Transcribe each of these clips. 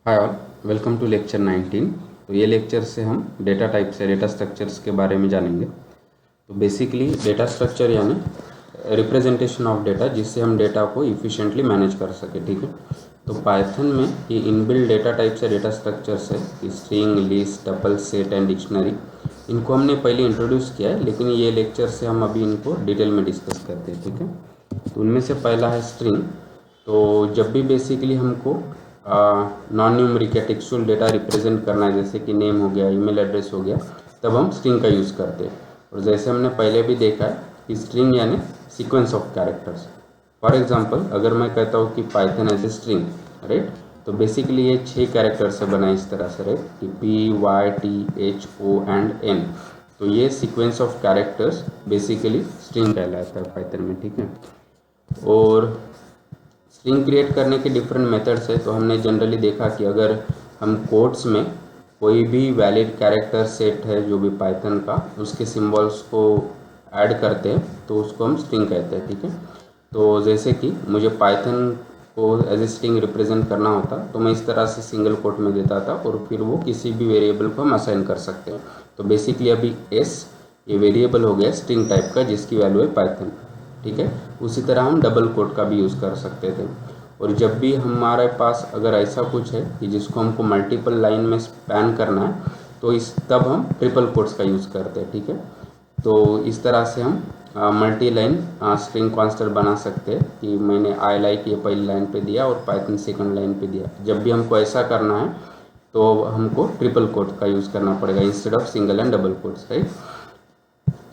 Hi all, welcome to lecture 19। तो ये lecture से हम डेटा टाइप से डेटा स्ट्रक्चर्स के बारे में जानेंगे। तो बेसिकली डेटा स्ट्रक्चर यानी रिप्रेजेंटेशन ऑफ डेटा, जिससे हम डेटा को इफ़िशिएंटली मैनेज कर सके। ठीक है। तो पाइथन में ये इनबिल्ट डेटा टाइप से डेटा स्ट्रक्चर्स है, string, list, tuple, set and dictionary. इनको हमने पहले इंट्रोड्यूस किया है, लेकिन ये लेक्चर से हम अभी इनको डिटेल में डिस्कस करते हैं। ठीक है। तो उनमें से पहला है स्ट्रिंग। तो जब भी बेसिकली हमको नॉन न्यूमेरिक या टेक्सचुअल डेटा रिप्रेजेंट करना है, जैसे कि नेम हो गया, ईमेल एड्रेस हो गया, तब हम स्ट्रिंग का यूज़ करते हैं। और जैसे हमने पहले भी देखा है कि स्ट्रिंग यानी sequence of characters. For example, अगर मैं कहता हूँ कि Python as a string, right, तो बेसिकली ये 6 कैरेक्टर से बना इस तरह से, राइट, कि PYTHO एंड N। तो ये sequence of characters basically string कहलाता है पाइथन में। ठीक है। और स्ट्रिंग क्रिएट करने के डिफरेंट मेथड्स है। तो हमने जनरली देखा कि अगर हम कोड्स में कोई भी वैलिड कैरेक्टर सेट है जो भी पाइथन का, उसके सिंबल्स को ऐड करते हैं तो उसको हम स्ट्रिंग कहते हैं। ठीक है। तो जैसे कि मुझे पाइथन को एज ए स्ट्रिंग रिप्रेजेंट करना होता तो मैं इस तरह से सिंगल कोट में देता था, और फिर वो किसी भी वेरिएबल को हम असाइन कर सकते हैं। तो बेसिकली अभी एस ये वेरिएबल हो गया स्ट्रिंग टाइप का, जिसकी वैल्यू है पाइथन। ठीक है। उसी तरह हम डबल कोट का भी यूज़ कर सकते थे। और जब भी हमारे पास अगर ऐसा कुछ है कि जिसको हमको मल्टीपल लाइन में स्पैन करना है, तो तब हम ट्रिपल कोट्स का यूज़ करते हैं। ठीक है। तो इस तरह से हम मल्टी लाइन स्ट्रिंग कॉन्स्टेंट बना सकते हैं कि मैंने आई लाइक ये पहली लाइन पे दिया और पाइथन सेकंड लाइन पे दिया। जब भी हमको ऐसा करना है तो हमको ट्रिपल कोट का यूज़ करना पड़ेगा instead of single and double quotes, right.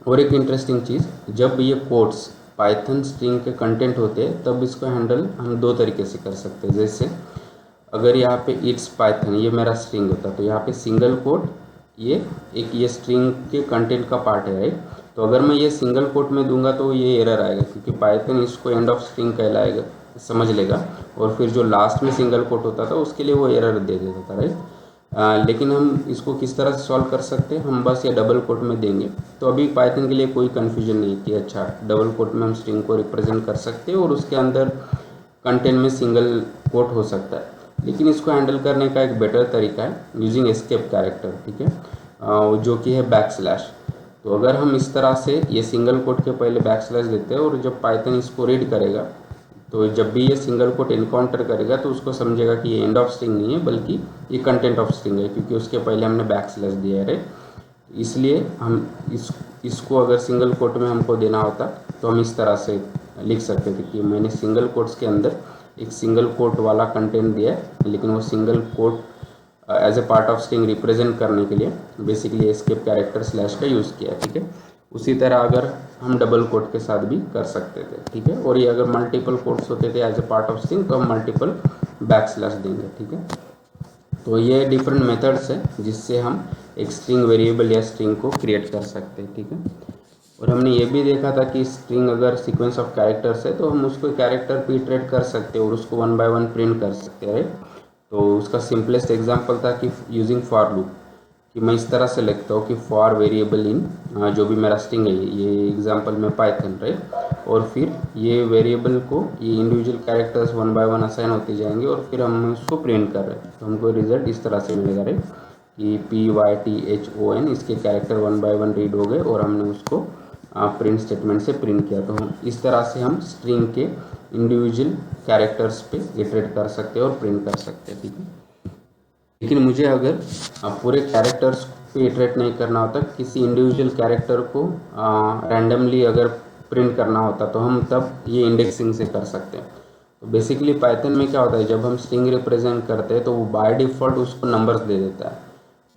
और एक इंटरेस्टिंग चीज़, जब ये कोट्स पाइथन स्ट्रिंग के कंटेंट होते हैं तब इसको हैंडल हम दो तरीके से कर सकते हैं। जैसे अगर यहाँ पे इट्स पाइथन ये मेरा स्ट्रिंग होता तो यहाँ पे सिंगल कोट ये स्ट्रिंग के कंटेंट का पार्ट है, राइट। तो अगर मैं ये सिंगल कोट में दूंगा तो ये एरर आएगा, क्योंकि पाइथन इसको एंड ऑफ स्ट्रिंग कहलाएगा, समझ लेगा। और फिर जो लास्ट में सिंगल कोट होता था उसके लिए वो एरर दे देता था, राइट। लेकिन हम इसको किस तरह से सॉल्व कर सकते हैं, हम बस ये डबल कोट में देंगे। तो अभी पाइथन के लिए कोई कन्फ्यूजन नहीं कि अच्छा डबल कोट में हम स्ट्रिंग को रिप्रेजेंट कर सकते हैं और उसके अंदर कंटेंट में सिंगल कोट हो सकता है। लेकिन इसको हैंडल करने का एक बेटर तरीका है यूजिंग एस्केप कैरेक्टर। ठीक है। जो कि है बैकस्लैश। तो अगर हम इस तरह से ये सिंगल कोट के पहले बैकस्लैश देते हैं और जब पाइथन इसको रीड करेगा तो जब भी ये सिंगल कोट इनकाउंटर करेगा तो उसको समझेगा कि ये एंड ऑफ स्ट्रिंग नहीं है बल्कि ये कंटेंट ऑफ स्ट्रिंग है, क्योंकि उसके पहले हमने बैकस्लैश दिया है, राइट। इसलिए हम इसको अगर सिंगल कोट में हमको देना होता तो हम इस तरह से लिख सकते थे कि मैंने सिंगल कोट्स के अंदर एक सिंगल कोट वाला कंटेंट दिया है, लेकिन वो single quote as a part of string represent करने के लिए बेसिकली एस्केप कैरेक्टर स्लैश का यूज़ किया है। ठीक है। उसी तरह अगर हम डबल कोट के साथ भी कर सकते थे। ठीक है। और ये अगर मल्टीपल कोट्स होते थे as a part of string तो हम मल्टीपल बैकस्लैश देंगे। ठीक है। तो ये डिफरेंट मेथड्स है जिससे हम एक स्ट्रिंग वेरिएबल या स्ट्रिंग को क्रिएट कर सकते हैं। ठीक है। और हमने ये भी देखा था कि स्ट्रिंग अगर सीक्वेंस ऑफ कैरेक्टर्स है तो हम उसको कैरेक्टर पे इटरेट कर सकते हैं और उसको 1 बाय 1 प्रिंट कर सकते हैं, राइट। तो उसका सिंपलेस्ट एग्जांपल था कि यूजिंग फॉर लूप, कि मैं इस तरह से लिखता हूँ कि फॉर वेरिएबल इन जो भी मेरा स्ट्रिंग है, ये एग्जांपल में पाइथन, राइट। और फिर ये वेरिएबल को ये इंडिविजुअल कैरेक्टर्स 1 बाय 1 असाइन होते जाएंगे और फिर हम उसको प्रिंट कर रहे हैं तो हमको रिजल्ट इस तरह से मिलेगा, राइट, कि PYTHON इसके कैरेक्टर 1 बाय 1 रीड हो गए और हमने उसको प्रिंट स्टेटमेंट से प्रिंट किया। तो हम इस तरह से हम स्ट्रिंग के इंडिविजुअल कैरेक्टर्स पे इटरेट कर सकते हैं और प्रिंट कर सकते हैं। ठीक है। लेकिन मुझे अगर पूरे कैरेक्टर्स पे इटरेट नहीं करना होता, किसी इंडिविजुअल कैरेक्टर को रैंडमली अगर प्रिंट करना होता तो हम तब ये इंडेक्सिंग से कर सकते हैं। तो बेसिकली पाइथन में क्या होता है, जब हम स्ट्रिंग रिप्रेजेंट करते हैं तो वो बाय डिफ़ॉल्ट उसको नंबर्स दे देता है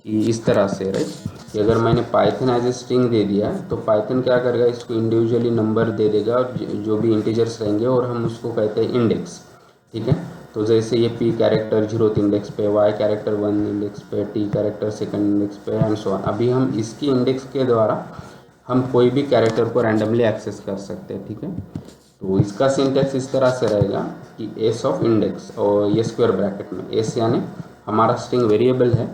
कि इस तरह से, राइट, कि अगर मैंने पाइथन एज ए स्ट्रिंग दे दिया तो पाइथन क्या करेगा, इसको इंडिविजुअली नंबर दे देगा और जो भी इंटीजर्स रहेंगे और हम उसको कहते हैं इंडेक्स। ठीक है। तो जैसे ये P कैरेक्टर 0th इंडेक्स पे, Y कैरेक्टर 1 इंडेक्स पे, T कैरेक्टर 2nd इंडेक्स पे एंड सो ऑन। अभी हम इसकी इंडेक्स के द्वारा हम कोई भी कैरेक्टर को रैंडमली एक्सेस कर सकते हैं। ठीक है। तो इसका सिंटेक्स इस तरह से रहेगा कि एस ऑफ इंडेक्स, और ये स्क्वायर ब्रैकेट में एस यानी हमारा स्ट्रिंग वेरिएबल है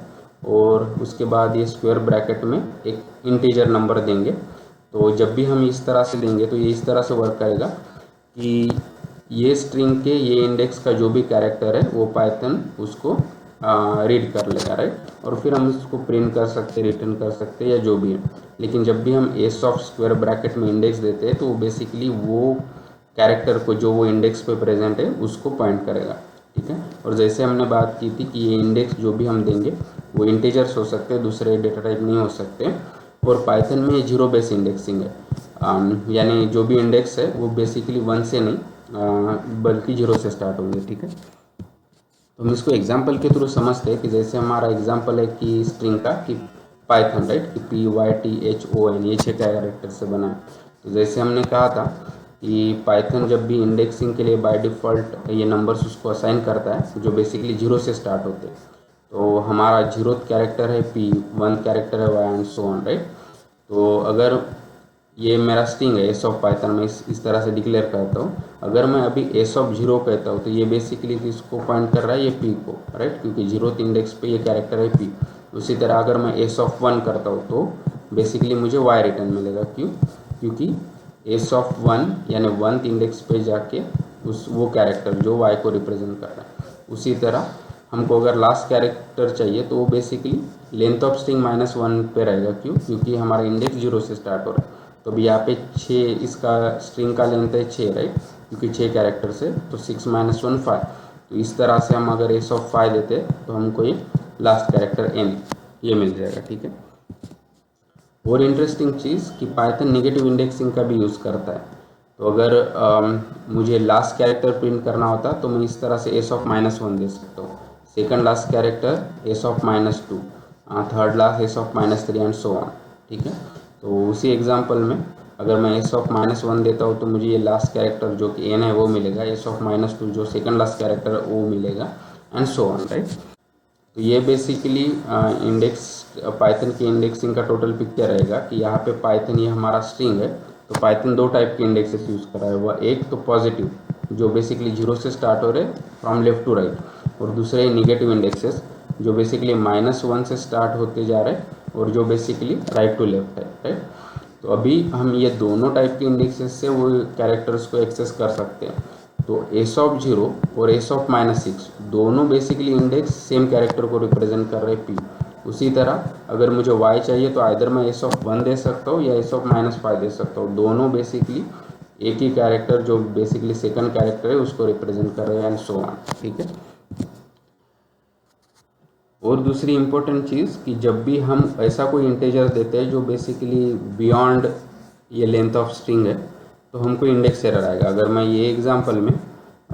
और उसके बाद ये स्क्वायर ब्रैकेट में एक इंटीजर नंबर देंगे। तो जब भी हम इस तरह से देंगे तो ये इस तरह से वर्क करेगा कि ये स्ट्रिंग के ये इंडेक्स का जो भी कैरेक्टर है वो पाइथन उसको रीड कर लेगा, राइट। और फिर हम उसको प्रिंट कर सकते, रिटर्न कर सकते या जो भी है। लेकिन जब भी हम एस ऑफ स्क्वायर ब्रैकेट में इंडेक्स देते हैं तो बेसिकली वो कैरेक्टर को जो वो इंडेक्स पे प्रेजेंट है उसको पॉइंट करेगा, ठीक है। और जैसे हमने बात की थी कि ये इंडेक्स जो भी हम देंगे वो इंटीजर्स हो सकते हैं, दूसरे डेटा टाइप नहीं हो सकते। और पाइथन में जीरो बेस इंडेक्सिंग है, यानी जो भी इंडेक्स है वो बेसिकली 1 से नहीं बल्कि 0 से स्टार्ट होंगे, ठीक है। तो हम इसको एग्जाम्पल के थ्रू समझते हैं कि जैसे हमारा एग्जाम्पल है कि स्ट्रिंग का कि पाइथन, राइट, कि PYTHON ये 6 कैरेक्टर से बना है। तो जैसे हमने कहा था कि पाइथन जब भी इंडेक्सिंग के लिए बाय डिफ़ॉल्ट ये नंबर्स उसको असाइन करता है जो बेसिकली 0 से स्टार्ट होते हैं। तो हमारा 0th कैरेक्टर है P, 1 कैरेक्टर है Y and so on, right. तो अगर ये मेरा स्ट्रिंग है एस ऑफ पाइथन में इस तरह से डिक्लेयर करता हूँ। अगर मैं अभी एस ऑफ 0 कहता हूँ तो ये बेसिकली किसको पॉइंट कर रहा है, ये P को, राइट, क्योंकि 0th इंडेक्स पे ये कैरेक्टर है P। उसी तरह अगर मैं एस ऑफ 1 करता हूँ तो बेसिकली मुझे Y रिटर्न मिलेगा, क्यों, क्योंकि एस ऑफ 1 यानी 1th इंडेक्स पे जाके वो कैरेक्टर जो Y को रिप्रेजेंट कर रहा है। उसी तरह हमको अगर लास्ट कैरेक्टर चाहिए तो वो बेसिकली लेंथ ऑफ स्ट्रिंग -1 पे रहेगा, क्यों, क्योंकि हमारा इंडेक्स 0 से स्टार्ट हो रहा है। तो अभी यहाँ पे 6 इसका स्ट्रिंग का लेंथ है 6, राइट, क्योंकि 6 कैरेक्टर से तो 6 - 1 5। तो इस तरह से हम अगर एस ऑफ 5 देते तो हमको ये लास्ट कैरेक्टर n ये मिल जाएगा, ठीक है। और इंटरेस्टिंग चीज़ कि पाइथन नेगेटिव इंडेक्सिंग का भी यूज़ करता है। तो अगर मुझे लास्ट कैरेक्टर प्रिंट करना होता तो मैं इस तरह से एस ऑफ -1 दे सकता हूँ, second last character S of -2, third last S of -3 and so on, ठीक है। तो उसी एग्जांपल में अगर मैं एस ऑफ -1 देता हूँ तो मुझे ये लास्ट कैरेक्टर जो कि n है वो मिलेगा, एस ऑफ -2 जो सेकंड लास्ट कैरेक्टर है वो मिलेगा एंड सो ऑन, राइट। तो ये बेसिकली इंडेक्स पाइथन की इंडेक्सिंग का टोटल पिक्चर रहेगा कि यहाँ पे पाइथन ये हमारा स्ट्रिंग है। तो पाइथन 2 टाइप के इंडेक्सेस यूज़ कर रहा है, वह एक तो पॉजिटिव जो बेसिकली 0 से स्टार्ट हो रहे फ्रॉम लेफ्ट टू राइट, और दूसरे नेगेटिव इंडेक्सेस जो बेसिकली -1 से स्टार्ट होते जा रहे हैं और जो बेसिकली राइट टू लेफ्ट है, राइट। तो अभी हम ये दोनों टाइप के इंडेक्सेस से वो कैरेक्टर्स को एक्सेस कर सकते हैं। तो एस ऑफ 0 और एस ऑफ -6 दोनों बेसिकली इंडेक्स सेम कैरेक्टर को रिप्रेजेंट कर रहे P। उसी तरह अगर मुझे Y चाहिए तो आइदर मैं एस ऑफ 1 दे सकता हूँ या एस ऑफ -5 दे सकता हूँ, दोनों बेसिकली एक ही कैरेक्टर जो बेसिकली सेकंड कैरेक्टर है उसको रिप्रेजेंट कर रहे हैं एंड सो ऑन, ठीक है। और दूसरी इम्पोर्टेंट चीज़ कि जब भी हम ऐसा कोई इंटीजर देते हैं जो बेसिकली बियॉन्ड ये लेंथ ऑफ स्ट्रिंग है तो हमको इंडेक्स एरर आएगा। अगर मैं ये एग्जांपल में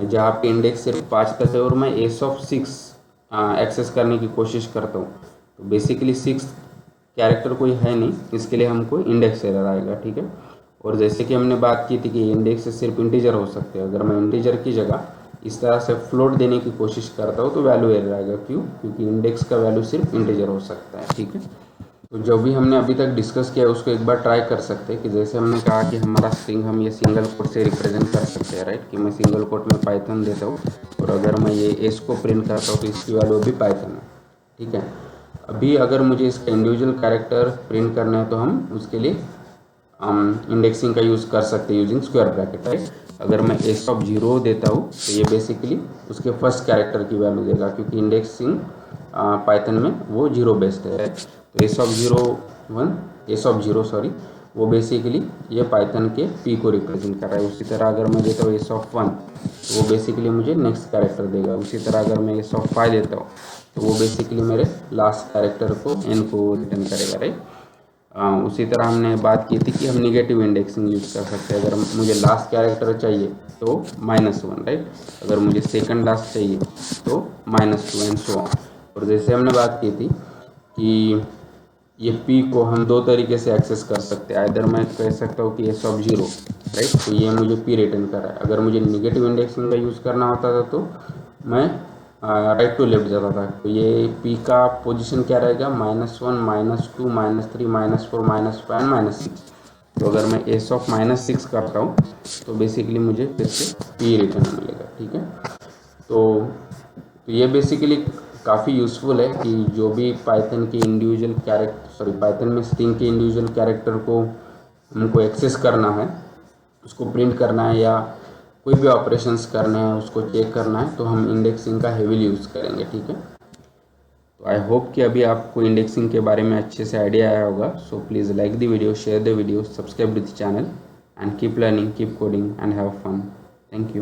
जहाँ पे इंडेक्स सिर्फ 5 तक है और मैं एस ऑफ 6 एक्सेस करने की कोशिश करता हूँ तो बेसिकली 6 कैरेक्टर कोई है नहीं, इसके लिए हमको इंडेक्स एरर आएगा, ठीक है। और जैसे कि हमने बात की थी कि इंडेक्स सिर्फ इंटीजर हो सकते हैं, अगर मैं इंटीजर की जगह इस तरह से फ्लोट देने की कोशिश करता हूँ तो वैल्यू एरर आएगा, क्यों, क्योंकि इंडेक्स का वैल्यू सिर्फ इंटीजर हो सकता है, ठीक है। तो जो भी हमने अभी तक डिस्कस किया उसको एक बार ट्राई कर सकते हैं कि जैसे हमने कहा कि हमारा स्ट्रिंग हम ये सिंगल कोट से रिप्रेजेंट कर सकते हैं, राइट, कि मैं सिंगल कोट में पाइथन देता हूँ और अगर मैं ये एस को प्रिंट करता हूँ तो इसकी वैल्यू भी पाइथन है, ठीक है। अभी अगर मुझे इसका इंडिविजुअल कैरेक्टर प्रिंट करना है तो हम उसके लिए इंडेक्सिंग का यूज़ कर सकते हैं यूजिंग स्क्वायर ब्रैकेट, राइट। अगर मैं एस ऑफ 0 देता हूँ तो ये बेसिकली उसके फर्स्ट कैरेक्टर की वैल्यू देगा, क्योंकि इंडेक्सिंग पाइथन में वो 0 बेस्ड है, राइट। तो एस ऑफ 0 सॉरी वो बेसिकली ये पाइथन के P को रिप्रेजेंट कर रहा है। उसी तरह अगर मैं देता हूँ एस ऑफ 1 तो वो बेसिकली मुझे नेक्स्ट कैरेक्टर देगा। उसी तरह अगर मैं एस ऑफ 5 देता हूँ तो वो बेसिकली मेरे लास्ट कैरेक्टर को n को रिटर्न करेगा, राइट। उसी तरह हमने बात की थी कि हम निगेटिव इंडेक्सिंग यूज़ कर सकते हैं। अगर मुझे लास्ट कैरेक्टर चाहिए तो -1, राइट, अगर मुझे सेकंड लास्ट चाहिए तो -2 एंड सो ऑन। और जैसे हमने बात की थी कि ये P को हम 2 तरीके से एक्सेस कर सकते हैं, आइदर मैं कह सकता हूँ कि एस ऑफ 0, राइट, तो ये मुझे P रिटर्न कर रहा है। अगर मुझे निगेटिव इंडेक्सिंग का यूज़ करना होता था तो मैं राइट टू लेफ्ट जाता था, तो ये P का पोजीशन क्या रहेगा, -1 -2 -3 -4 -5 -6। तो अगर मैं एस ऑफ -6 करता हूँ तो बेसिकली मुझे फिर से P रिटर्न मिलेगा, ठीक है। तो ये बेसिकली काफ़ी यूज़फुल है कि जो भी पाइथन के इंडिविजुअल पाइथन में स्ट्रिंग के इंडिविजुअल कैरेक्टर को हमको एक्सेस करना है, उसको प्रिंट करना है या कोई भी ऑपरेशंस करने हैं, उसको चेक करना है तो हम इंडेक्सिंग का हेवीली यूज़ करेंगे, ठीक है। तो आई होप कि अभी आपको इंडेक्सिंग के बारे में अच्छे से आइडिया आया होगा. So please like the video, share the video, subscribe to the channel, and keep learning, keep coding, and have fun. Thank you.